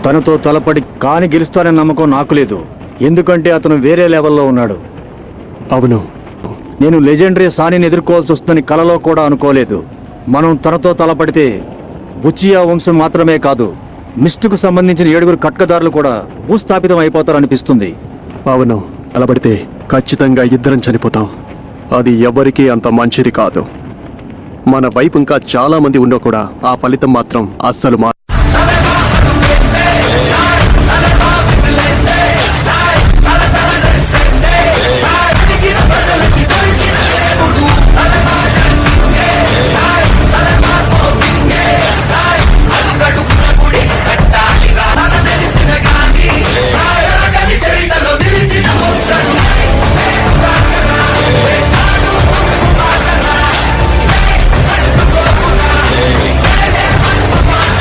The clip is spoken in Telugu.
తనతో తలపడి కాని గెలుస్తానని నమ్మకం నాకు లేదు. ఎందుకంటే అతను వేరే లెవెల్లో ఉన్నాడు. అవును, నేను లెజెండరీ సానిని ఎదుర్కోవాల్సి వస్తుందని కలలో కూడా అనుకోలేదు. మనం తనతో తలపడితే ఉచియా వంశం మాత్రమే కాదు, మిస్ట్కు సంబంధించిన 7 కట్కదారులు కూడా భూస్థాపితం అయిపోతారనిపిస్తుంది. అవును, తలపడితే ఖచ్చితంగా ఇద్దరం చనిపోతాం. అది ఎవరికీ అంత మంచిది కాదు. మన వైపు ఇంకా చాలా మంది ఉన్నా కూడా ఆ ఫలితం మాత్రం అస్సలు